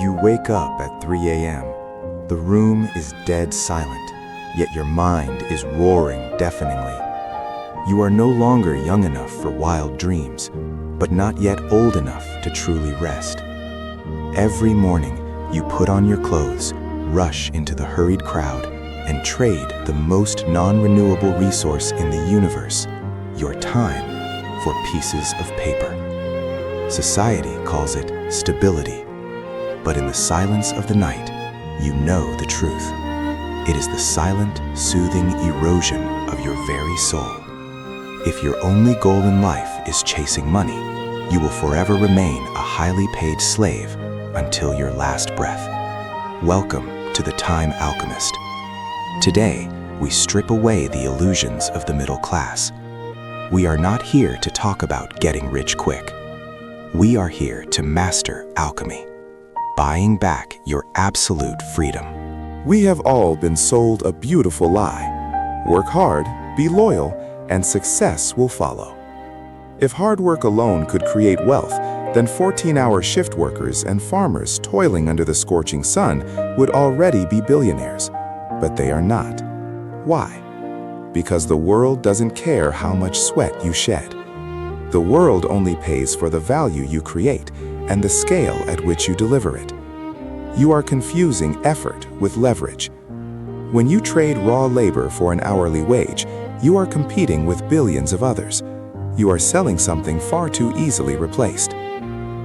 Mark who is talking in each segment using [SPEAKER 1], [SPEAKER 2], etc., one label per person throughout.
[SPEAKER 1] You wake up at 3 a.m. The room is dead silent, yet your mind is roaring deafeningly. You are no longer young enough for wild dreams, but not yet old enough to truly rest. Every morning, you put on your clothes, rush into the hurried crowd, and trade the most non-renewable resource in the universe, your time, for pieces of paper. Society calls it stability, but in the silence of the night, you know the truth. It is the silent, soothing erosion of your very soul. If your only goal in life is chasing money, you will forever remain a highly paid slave until your last breath. Welcome to the Time Alchemist. Today, we strip away the illusions of the middle class. We are not here to talk about getting rich quick. We are here to master alchemy, buying back your absolute freedom.
[SPEAKER 2] We have all been sold a beautiful lie. Work hard, be loyal, and success will follow. If hard work alone could create wealth, then 14-hour shift workers and farmers toiling under the scorching sun would already be billionaires. But they are not. Why? Because the world doesn't care how much sweat you shed. The world only pays for the value you create and the scale at which you deliver it. You are confusing effort with leverage. When you trade raw labor for an hourly wage, you are competing with billions of others. You are selling something far too easily replaced.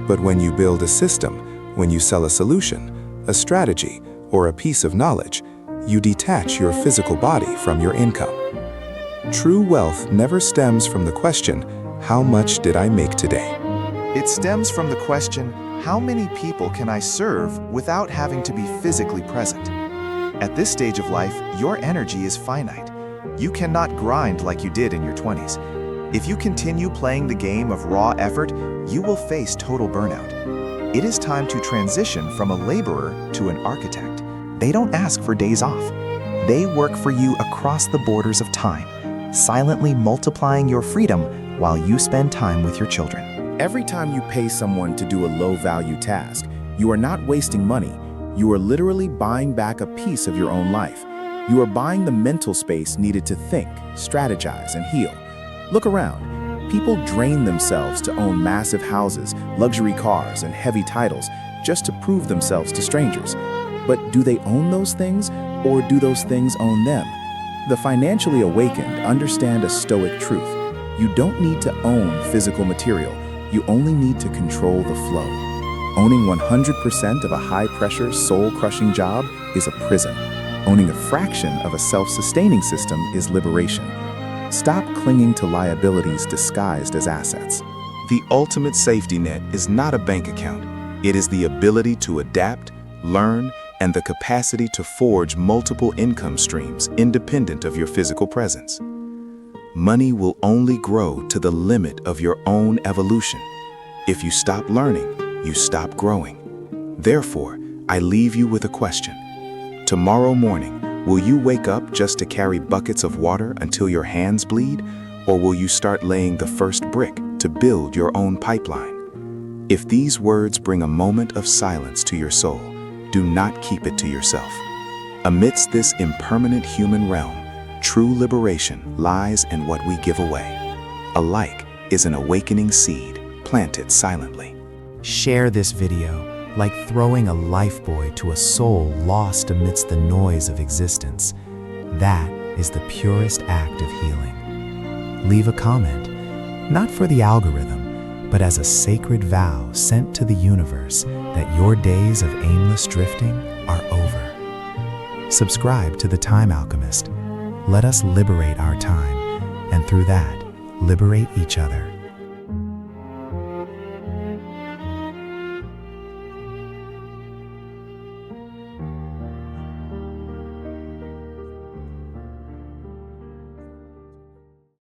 [SPEAKER 2] But when you build a system, when you sell a solution, a strategy, or a piece of knowledge, you detach your physical body from your income. True wealth never stems from the question, how much did I make today?
[SPEAKER 3] It stems from the question, how many people can I serve without having to be physically present? At this stage of life, your energy is finite. You cannot grind like you did in your 20s. If you continue playing the game of raw effort, you will face total burnout. It is time to transition from a laborer to an architect. They don't ask for days off. They work for you across the borders of time, silently multiplying your freedom while you spend time with your children.
[SPEAKER 4] Every time you pay someone to do a low-value task, you are not wasting money. You are literally buying back a piece of your own life. You are buying the mental space needed to think, strategize, and heal. Look around. People drain themselves to own massive houses, luxury cars, and heavy titles just to prove themselves to strangers. But do they own those things, or do those things own them? The financially awakened understand a stoic truth. You don't need to own physical material. You only need to control the flow. Owning 100% of a high-pressure, soul-crushing job is a prison. Owning a fraction of a self-sustaining system is liberation. Stop clinging to liabilities disguised as assets.
[SPEAKER 1] The ultimate safety net is not a bank account. It is the ability to adapt, learn, and the capacity to forge multiple income streams independent of your physical presence. Money will only grow to the limit of your own evolution. If you stop learning, you stop growing. Therefore, I leave you with a question. Tomorrow morning, will you wake up just to carry buckets of water until your hands bleed, or will you start laying the first brick to build your own pipeline? If these words bring a moment of silence to your soul, do not keep it to yourself. Amidst this impermanent human realm, true liberation lies in what we give away. Alike is an awakening seed planted silently.
[SPEAKER 5] Share this video like throwing a lifebuoy to a soul lost amidst the noise of existence. That is the purest act of healing. Leave a comment, not for the algorithm, but as a sacred vow sent to the universe that your days of aimless drifting are over. Subscribe to The Time Alchemist. Let us liberate our time, and through that, liberate each other.